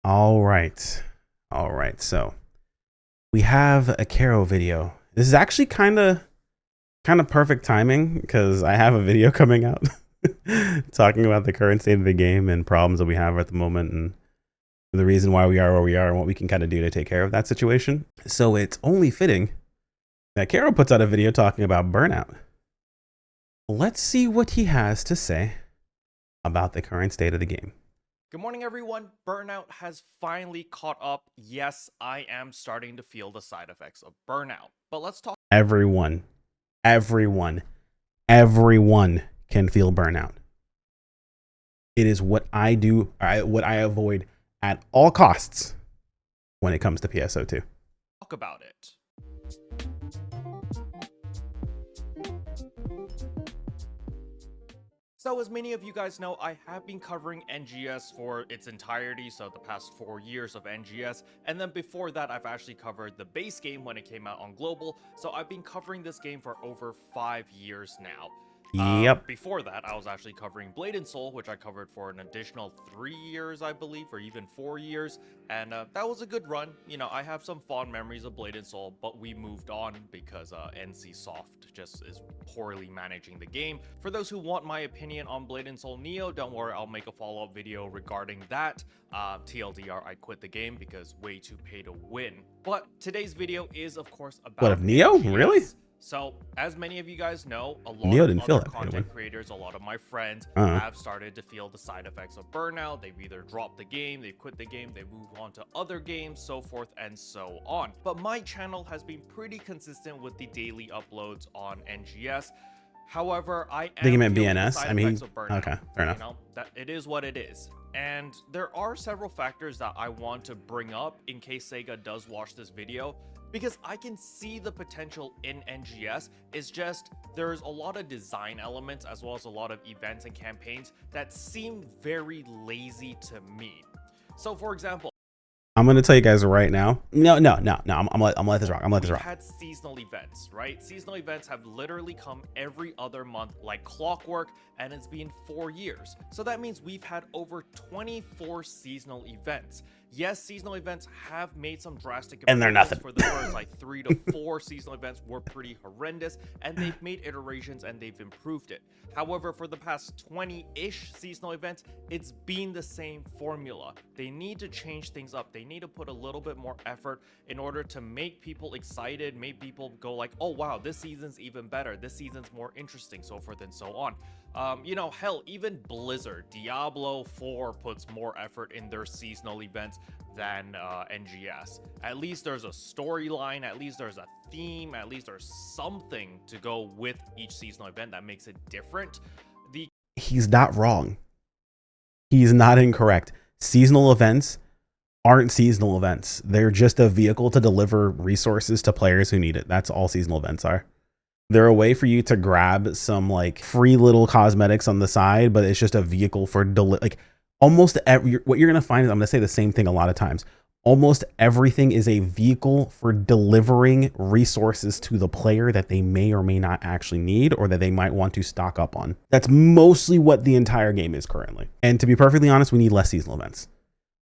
All right. All right. So we have a Caro video. This is actually kind of perfect timing because I have a video coming out talking about the current state of the game and problems that we have at the moment and the reason why we are where we are and what we can kind of do to take care of that situation. So it's only fitting that Caro puts out a video talking about burnout. Let's see what he has to say about the current state of the game. Good morning, everyone. Burnout has finally caught up. Yes, I am starting to feel the side effects of burnout. But let's talk. Everyone can feel burnout. It is what I do, what I avoid at all costs when it comes to PSO2. Talk about it. So as many of you guys know, I have been covering NGS for its entirety, so the past 4 years of NGS, and then before that I've actually covered the base game when it came out on Global, so I've been covering this game for over 5 years now. Yep. Before that, I was actually covering Blade and Soul, which I covered for an additional 3 years, I believe, or even 4 years, and that was a good run. You know, I have some fond memories of Blade and Soul, but we moved on because NCSoft just is poorly managing the game. For those who want my opinion on Blade and Soul Neo, don't worry, I'll make a follow-up video regarding that. TLDR, I quit the game because way too pay to win. But today's video is, of course, about What, of Neo? NGS. Really? So, as many of you guys know, a lot Neo of didn't other feel that content creators, a lot of my friends have started to feel the side effects of burnout. They've either dropped the game, they've quit the game, they move on to other games, so forth and so on. But my channel has been pretty consistent with the daily uploads on NGS. However, I am think you meant feeling the BNS. side I mean, effects of burnout. okay, fair enough. You know, that it is what it is. And there are several factors that I want to bring up in case Sega does watch this video, because I can see the potential in NGS. It's just there's a lot of design elements as well as a lot of events and campaigns that seem very lazy to me. So for example, I'm gonna tell you guys right now. No. I'm gonna let this rock. We've had seasonal events, right? Seasonal events have literally come every other month like clockwork, and it's been 4 years. So that means we've had over 24 seasonal events. Yes, seasonal events have made some drastic improvements. And they're nothing. For the first like 3 to 4 seasonal events were pretty horrendous, and they've made iterations and they've improved it. However, for the past 20-ish seasonal events, it's been the same formula. They need to change things up. They need to put a little bit more effort in order to make people excited, make people go like, oh wow, this season's even better, this season's more interesting, so forth and so on. You know, hell, even Blizzard, Diablo 4 puts more effort in their seasonal events than NGS. At least there's a storyline, at least there's a theme, at least there's something to go with each seasonal event that makes it different. He's not wrong. He's not incorrect. Seasonal events aren't seasonal events. They're just a vehicle to deliver resources to players who need it. That's all seasonal events are. They're a way for you to grab some like free little cosmetics on the side, but it's just a vehicle for like almost what you're going to find is, I'm going to say the same thing a lot of times. Almost everything is a vehicle for delivering resources to the player that they may or may not actually need or that they might want to stock up on. That's mostly what the entire game is currently. And to be perfectly honest, we need less seasonal events.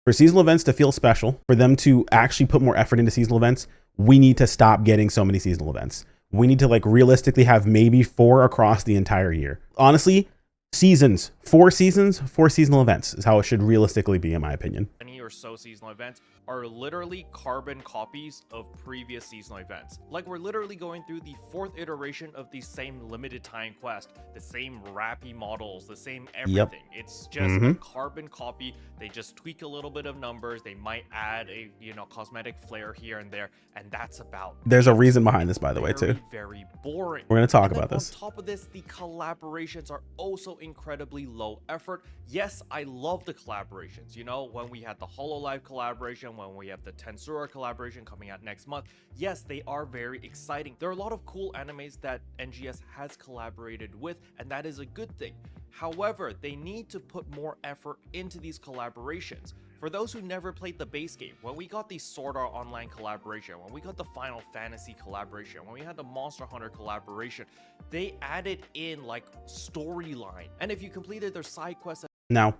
For seasonal events to feel special, for them to actually put more effort into seasonal events, we need to stop getting so many seasonal events. We need to like realistically have maybe 4 across the entire year. Honestly, seasons, 4 seasons, 4 seasonal events is how it should realistically be, in my opinion. Or so seasonal events are literally carbon copies of previous seasonal events. Like we're literally going through the 4th iteration of the same limited time quest, the same rappy models, the same everything. Yep. It's just a carbon copy. They just tweak a little bit of numbers. They might add a, you know, cosmetic flair here and there, and that's about it. There's a reason behind this, by the way, too. Very boring. We're going to talk about this. On top of this, the collaborations are also incredibly low effort. Yes, I love the collaborations. You know, when we had the HoloLive collaboration, when we have the Tensura collaboration coming out next month, yes, they are very exciting. There are a lot of cool animes that NGS has collaborated with, and that is a good thing. However, they need to put more effort into these collaborations. For those who never played the base game, when we got the Sword Art Online collaboration, when we got the Final Fantasy collaboration, when we had the Monster Hunter collaboration, they added in like storyline. And if you completed their side quests... Now,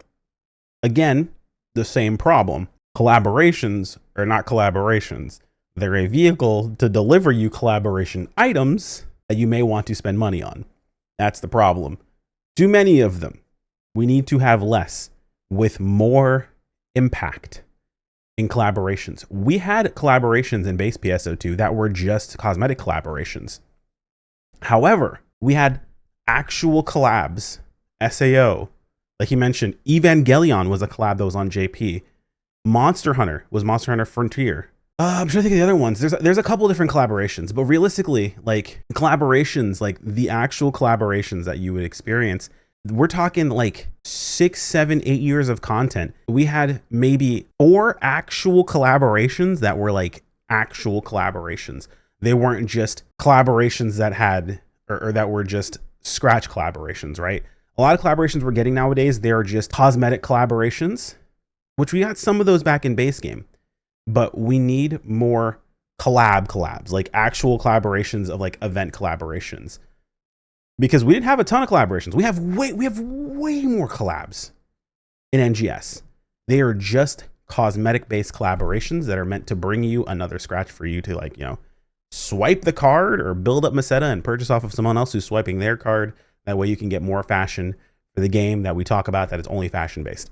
again, the same problem. Collaborations are not collaborations. They're a vehicle to deliver you collaboration items that you may want to spend money on. That's the problem. Too many of them. We need to have less with more impact in collaborations. We had collaborations in base PSO2 that were just cosmetic collaborations. However, we had actual collabs, SAO, like you mentioned, Evangelion was a collab that was on JP. Monster Hunter was Monster Hunter Frontier. I'm trying to think of the other ones. There's a couple different collaborations, but realistically, like collaborations, like the actual collaborations that you would experience, we're talking like 6, 7, 8 years of content. We had maybe 4 actual collaborations that were like actual collaborations. They weren't just collaborations that had or that were just scratch collaborations, right? A lot of collaborations we're getting nowadays, they're just cosmetic collaborations, which we got some of those back in base game, but we need more collabs, like actual collaborations of like event collaborations. Because we didn't have a ton of collaborations. We have way more collabs in NGS. They are just cosmetic based collaborations that are meant to bring you another scratch for you to, like, you know, swipe the card or build up Meseta and purchase off of someone else who's swiping their card. That way you can get more fashion for the game that we talk about that is only fashion based.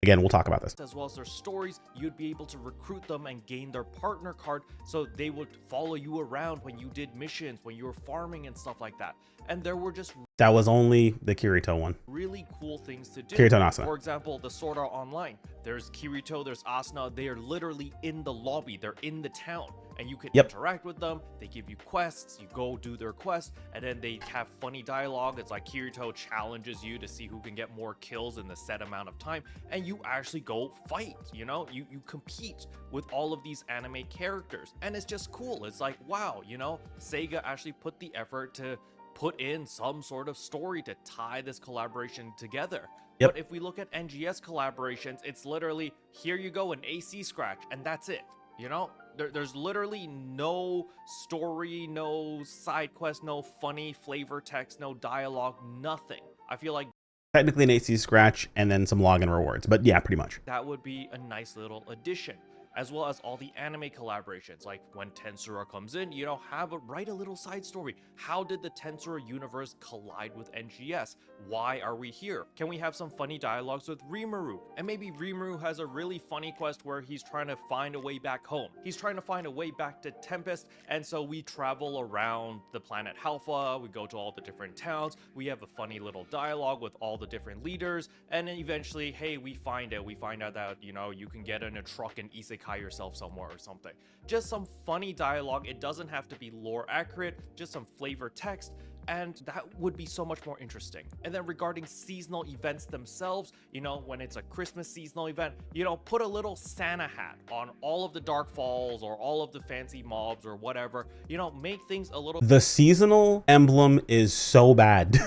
Again, we'll talk about this. As well as their stories, you'd be able to recruit them and gain their partner card so they would follow you around when you did missions, when you were farming and stuff like that. And there were just that was only the Kirito one. Really cool things to do. Kirito and Asuna. For example, the Sword Art Online. There's Kirito, there's Asuna. They are literally in the lobby. They're in the town. And you can interact with them. They give you quests. You go do their quest. And then they have funny dialogue. It's like Kirito challenges you to see who can get more kills in the set amount of time. And you actually go fight, you know? You compete with all of these anime characters. And it's just cool. It's like, wow, you know? Sega actually put the effort to put in some sort of story to tie this collaboration together. But if we look at NGS collaborations, it's literally, here you go, an AC scratch, and that's it. You know, there's literally no story, no side quest, no funny flavor text, no dialogue, nothing. I feel like technically an AC scratch and then some login rewards, but yeah, pretty much. That would be a nice little addition. As well as all the anime collaborations, like when Tensura comes in, you know, write a little side story. How did the Tensura universe collide with NGS? Why are we here? Can we have some funny dialogues with Rimuru? And maybe Rimuru has a really funny quest where he's trying to find a way back home. He's trying to find a way back to Tempest, and so we travel around the planet Halpha, we go to all the different towns, we have a funny little dialogue with all the different leaders, and then eventually, hey, we find out that, you know, you can get in a truck and isekai yourself somewhere or something. Just some funny dialogue. It doesn't have to be lore accurate, just some flavor text, and that would be so much more interesting. And then regarding seasonal events themselves, you know, when it's a Christmas seasonal event, you know, put a little Santa hat on all of the Dark Falls or all of the fancy mobs or whatever, you know, make things a little. The seasonal emblem is so bad.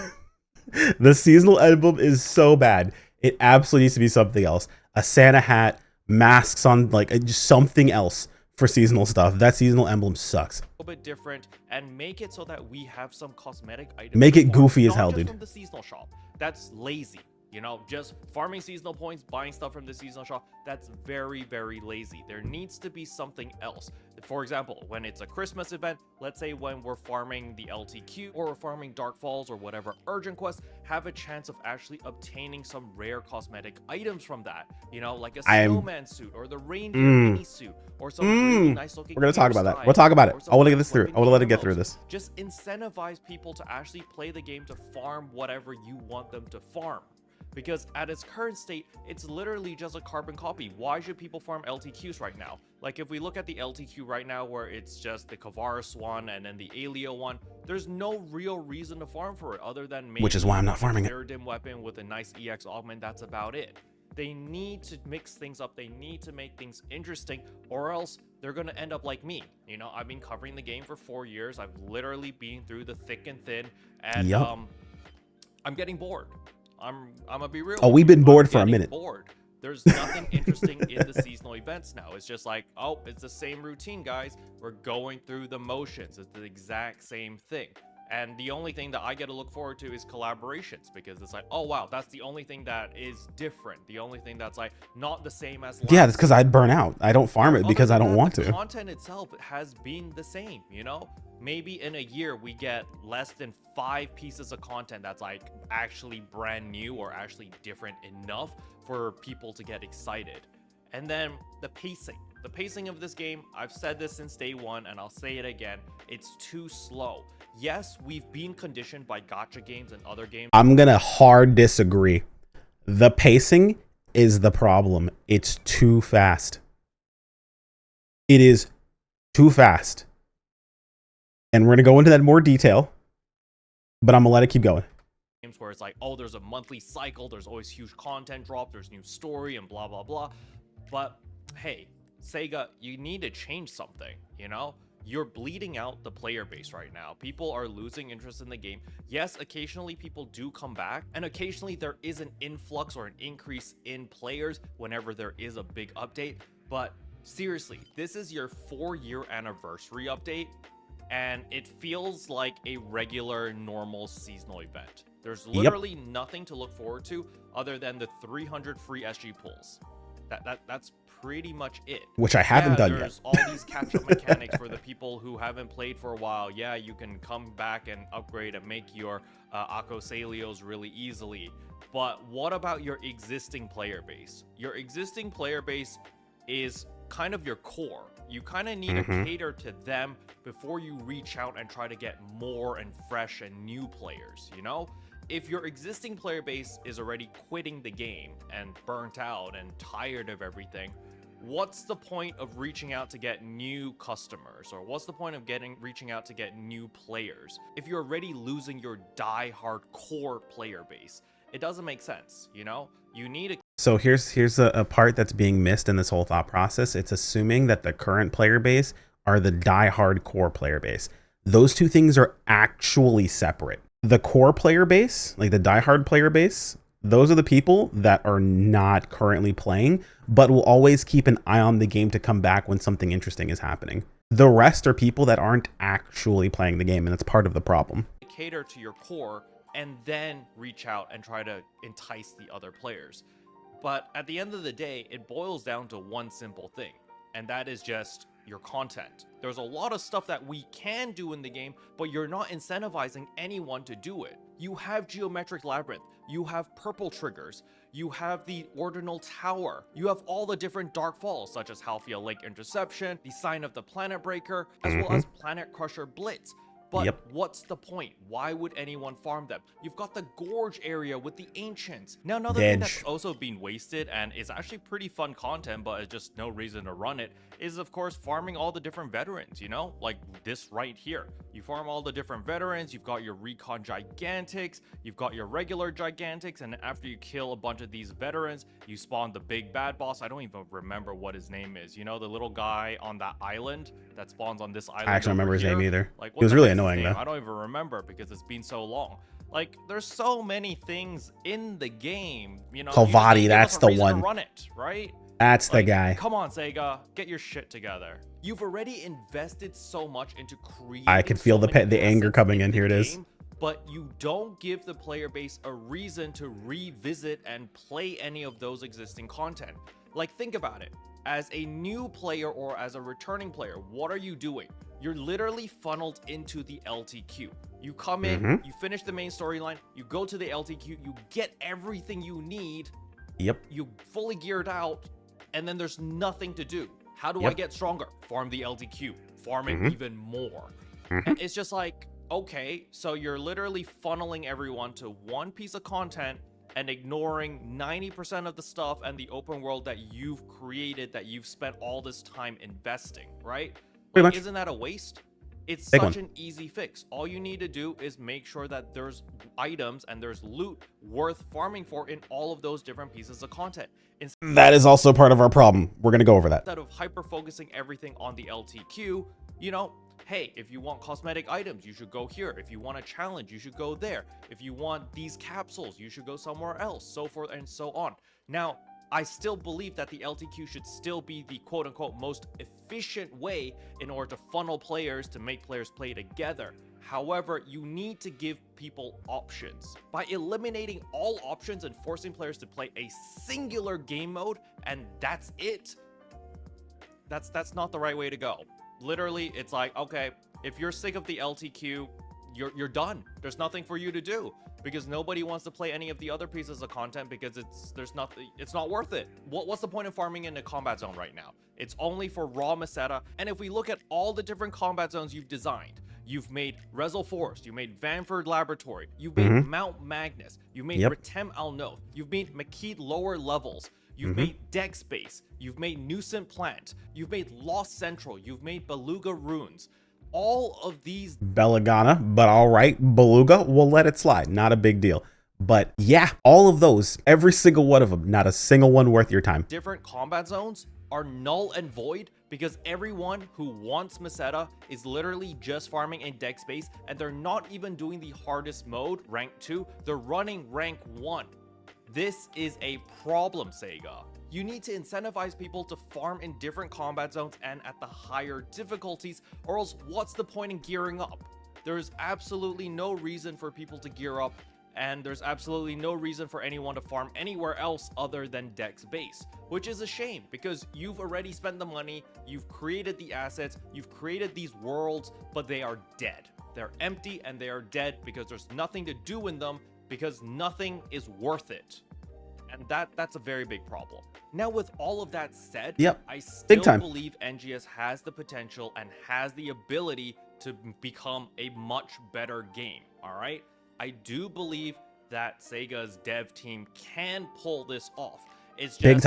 The seasonal emblem is so bad. It absolutely needs to be something else. A Santa hat, masks on, like just something else for seasonal stuff. That seasonal emblem sucks. A little bit different and make it so that we have some cosmetic items. Make it goofy as hell, dude. From the seasonal shop. That's lazy. You know, just farming seasonal points, buying stuff from the seasonal shop, that's very, very lazy. There needs to be something else. For example, when it's a Christmas event, let's say when we're farming the LTQ or we're farming Dark Falls or whatever urgent quest, have a chance of actually obtaining some rare cosmetic items from that. You know, like a snowman suit or the reindeer mini suit or some really nice looking. We're going to talk about that. We'll talk about it. I want to get this through. I want to let it get through this. Just incentivize people to actually play the game to farm whatever you want them to farm. Because at its current state, it's literally just a carbon copy. Why should people farm LTQs right now? Like if we look at the LTQ right now where it's just the Kavaris one and then the Alio one, there's no real reason to farm for it other than maybe which is why I'm not farming it. Iridim weapon with a nice EX augment, that's about it. They need to mix things up, they need to make things interesting, or else they're gonna end up like me. You know, I've been covering the game for 4 years, I've literally been through the thick and thin, and I'm getting bored. I'm gonna be real. Oh, we've been bored for a minute. Bored. There's nothing interesting in the seasonal events now. It's just like, oh, it's the same routine, guys. We're going through the motions. It's the exact same thing. And the only thing that I get to look forward to is collaborations, because it's like, oh wow, that's the only thing that is different. The only thing that's like not the same as last. Yeah, it's because I'd burn out. I don't farm it because I don't want the to. content itself has been the same, you know? Maybe in a year we get less than 5 pieces of content that's like actually brand new or actually different enough for people to get excited. And then the pacing of this game, I've said this since day one and I'll say it again, it's too slow. Yes, we've been conditioned by gacha games and other games. I'm gonna hard disagree. The pacing is the problem. It's too fast. It is too fast. And we're gonna go into that in more detail, but I'm gonna let it keep going. Games where it's like, oh, there's a monthly cycle, there's always huge content drop, there's new story and blah blah blah. But hey, Sega, you need to change something, you know? You're bleeding out the player base right now. People are losing interest in the game. Yes, occasionally people do come back, and occasionally there is an influx or an increase in players whenever there is a big update. But seriously, this is your 4-year anniversary update, and it feels like a regular normal seasonal event. There's literally nothing to look forward to other than the 300 free SG pulls. That's pretty much it. Which I haven't done yet. There's all these catch-up mechanics for the people who haven't played for a while. Yeah, you can come back and upgrade and make your Akosalios really easily. But what about your existing player base? Your existing player base is kind of your core. You kind of need to cater to them before you reach out and try to get more and fresh and new players, you know? If your existing player base is already quitting the game and burnt out and tired of everything, what's the point of reaching out to get new customers? Or what's the point of reaching out to get new players if you're already losing your die-hard core player base? It doesn't make sense, you know? You need a... So here's a part that's being missed in this whole thought process. It's assuming that the current player base are the die-hard core player base. Those two things are actually separate. The core player base, like the die-hard player base, those are the people that are not currently playing, but will always keep an eye on the game to come back when something interesting is happening. The rest are people that aren't actually playing the game, and that's part of the problem. Cater to your core and then reach out and try to entice the other players. But at the end of the day, it boils down to one simple thing, and that is just your content. There's a lot of stuff that we can do in the game, but you're not incentivizing anyone to do it. You have Geometric Labyrinth, you have purple triggers, you have the Ordinal Tower, you have all the different Dark Falls, such as Halfia Lake Interception, the Sign of the Planet Breaker, as well as Planet Crusher Blitz. But what's the point? Why would anyone farm them? You've got the Gorge area with the Ancients. Now, another thing that's also been wasted and is actually pretty fun content, but it's just no reason to run it, is of course farming all the different veterans, you know? Like this right here. You farm all the different veterans, you've got your Recon Gigantics, you've got your regular Gigantics, and after you kill a bunch of these veterans, you spawn the big bad boss. I don't even remember what his name is. You know, the little guy on that island that spawns on this island. I actually don't remember his name either. Like, he was really annoying though. I don't even remember because it's been so long. Like, there's so many things in the game, you know. Kalvati, that's the one. Run it, right? That's the guy. Come on, Sega, get your shit together. You've already invested so much into creating. I can feel the anger coming in. Here it is. But you don't give the player base a reason to revisit and play any of those existing content. Like, think about it. As a new player or as a returning player, what are you doing? You're literally funneled into the LTQ. You come in, you finish the main storyline, you go to the LTQ, you get everything you need. You fully geared out, and then there's nothing to do. How do I get stronger? Farm the LTQ. Farm it even more. And it's just like, okay, so you're literally funneling everyone to one piece of content and ignoring 90% of the stuff and the open world that you've created, that you've spent all this time investing, right? Like, isn't that a waste? It's such an easy fix. All you need to do is make sure that there's items and there's loot worth farming for in all of those different pieces of content. That is also part of our problem. We're going to go over that. Instead of hyper-focusing everything on the LTQ, you know, hey, if you want cosmetic items, you should go here. If you want a challenge, you should go there. If you want these capsules, you should go somewhere else, so forth and so on. Now, I still believe that the LTQ should still be the quote-unquote most efficient way in order to funnel players to make players play together. However, you need to give people options. By eliminating all options and forcing players to play a singular game mode, and that's it, that's not the right way to go. Literally, it's like, okay, if you're sick of the LTQ, you're done. There's nothing for you to do, because nobody wants to play any of the other pieces of content because it's not worth it. What's the point of farming in a combat zone right now? It's only for raw Meseta. And if we look at all the different combat zones you've designed, you've made Rezel Forest, you made Vanford Laboratory, you've made Mount Magnus, you've made Retem Al Noth, you've made Makid lower levels, you've made Deck Space, you've made Nucent Plant, you've made Lost Central, you've made Beluga Runes. All of these Belagana, but all right, Beluga, we'll let it slide. Not a big deal. But yeah, all of those, every single one of them, not a single one worth your time. Different combat zones are null and void because everyone who wants Meseta is literally just farming in deck space, and they're not even doing the hardest mode, rank 2, they're running rank 1. This is a problem, Sega. You need to incentivize people to farm in different combat zones and at the higher difficulties, or else what's the point in gearing up? There's absolutely no reason for people to gear up, and there's absolutely no reason for anyone to farm anywhere else other than Dex base, which is a shame because you've already spent the money, you've created the assets, you've created these worlds, but they are dead. They're empty and they are dead because there's nothing to do in them, because nothing is worth it. And that's a very big problem. Now, with all of that said, I still believe NGS has the potential and has the ability to become a much better game, all right? I do believe that Sega's dev team can pull this off. It's just,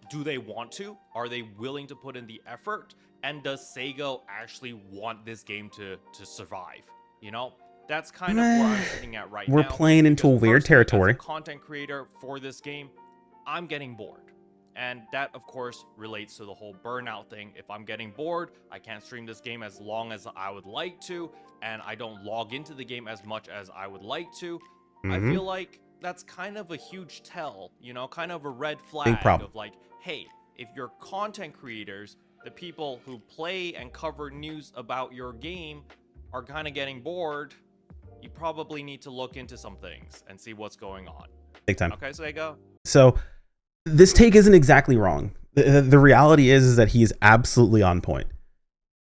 do they want to? Are they willing to put in the effort? And does Sega actually want this game to survive? You know? That's kind of where I'm sitting at right now. We're playing into a weird territory. As a content creator for this game, I'm getting bored. And that, of course, relates to the whole burnout thing. If I'm getting bored, I can't stream this game as long as I would like to, and I don't log into the game as much as I would like to. I feel like that's kind of a huge tell, you know, kind of a red flag of like, hey, if you're content creators, the people who play and cover news about your game are kind of getting bored, you probably need to look into some things and see what's going on. Big time. Okay, Sega? So this take isn't exactly wrong. The reality is that he is absolutely on point.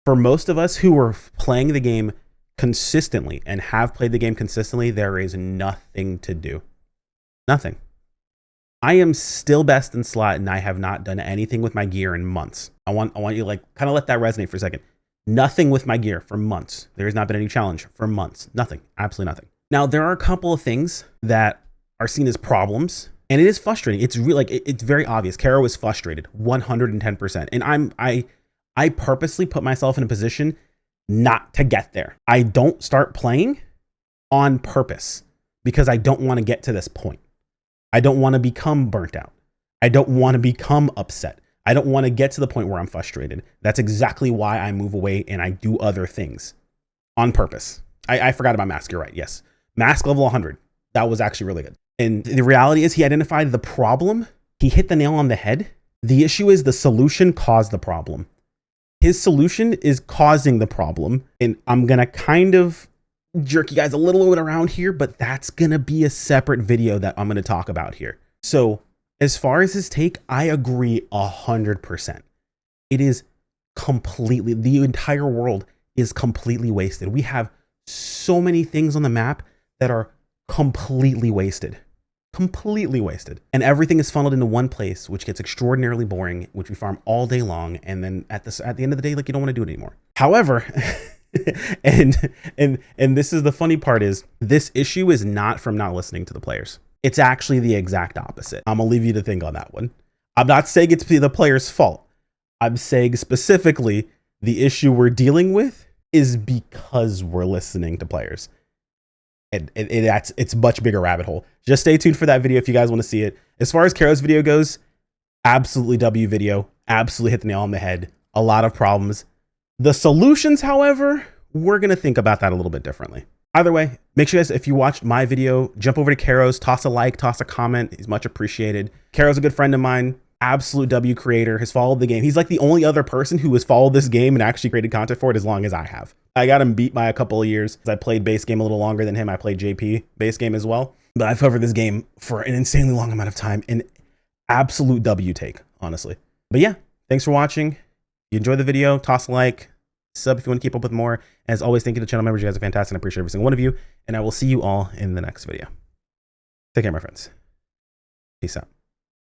For most of us who are playing the game consistently and have played the game consistently, there is nothing to do. Nothing. I am still best in slot and I have not done anything with my gear in months. I want you to like kind of let that resonate for a second. Nothing with my gear for months. There has not been any challenge for months. Nothing. Absolutely nothing. Now, there are a couple of things that are seen as problems, and it is frustrating. It's really like, it's very obvious. Karo is frustrated 110%. And I purposely put myself in a position not to get there. I don't start playing on purpose because I don't want to get to this point. I don't want to become burnt out. I don't want to become upset. I don't want to get to the point where I'm frustrated. That's exactly why I move away and I do other things on purpose. I forgot about Mask. You're right. Yes. Mask level 100. That was actually really good. And the reality is he identified the problem. He hit the nail on the head. The issue is the solution caused the problem. His solution is causing the problem. And I'm going to kind of jerk you guys a little bit around here, but that's going to be a separate video that I'm going to talk about here. So as far as his take, I agree 100%. It is completely, the entire world is completely wasted. We have so many things on the map that are completely wasted. Completely wasted. And everything is funneled into one place, which gets extraordinarily boring, which we farm all day long. And then at the end of the day, like, you don't want to do it anymore. However, and this is the funny part, is this issue is not from not listening to the players. It's actually the exact opposite. I'm gonna leave you to think on that one. I'm not saying it's the player's fault. I'm saying specifically the issue we're dealing with is because we're listening to players. And it's a much bigger rabbit hole. Just stay tuned for that video if you guys want to see it. As far as Karo's video goes, absolutely W video. Absolutely hit the nail on the head. A lot of problems. The solutions, however, we're going to think about that a little bit differently. Either way, make sure, guys, if you watched my video, jump over to Karo's, toss a like, toss a comment. He's much appreciated. Karo's a good friend of mine. Absolute W creator, has followed the game. He's like the only other person who has followed this game and actually created content for it as long as I have. I got him beat by a couple of years. I played base game a little longer than him. I played JP base game as well. But I've covered this game for an insanely long amount of time. An absolute W take, honestly. But yeah, thanks for watching. If you enjoyed the video, toss a like, sub if you want to keep up with more. As always, thank you to channel members. You guys are fantastic. I appreciate every single one of you. And I will see you all in the next video. Take care, my friends. Peace out.